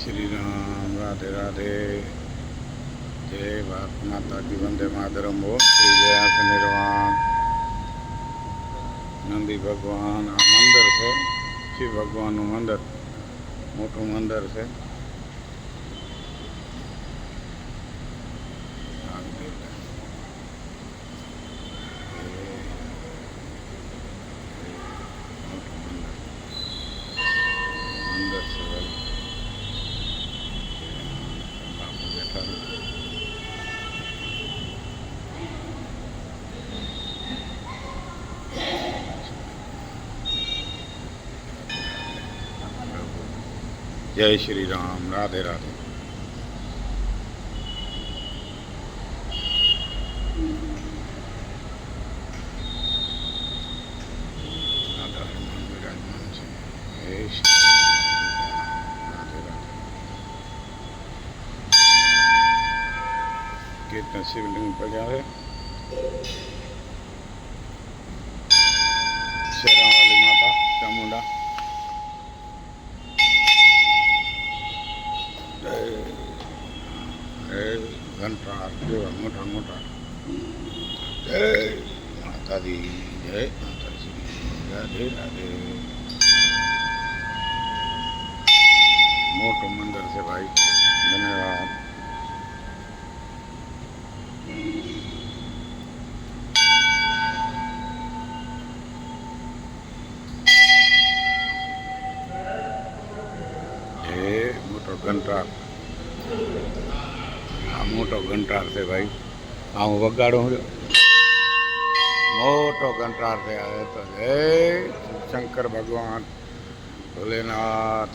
श्री राम, राधे राधे। जय भारत माता की, वंदे मातरम। ओम श्री व्यास निर्वाण। नंदी भगवान आ मंदिर है, शिव भगवान मंदिर, मोटू मंदिर है। मंदिर से भाई बापू बैठा है। जय श्री राम, राधे राधे। विराजमान છે। જય શ્રી રાધે રાધે। कितना शिवलिंग पड़ा है। शेरा वाली माता चामुंडा। घंटा केवा मोटा मोटा। जय माता दी, जय माता श्री, राधे राधे। मोटो मंदिर से भाई, धन्यवाद। मोटो घंटार, आ मोटो घंटार से भाई। आ हूँ वगाड़ू, मोटो घंटार से आए तो जय शंकर भगवान भोलेनाथ।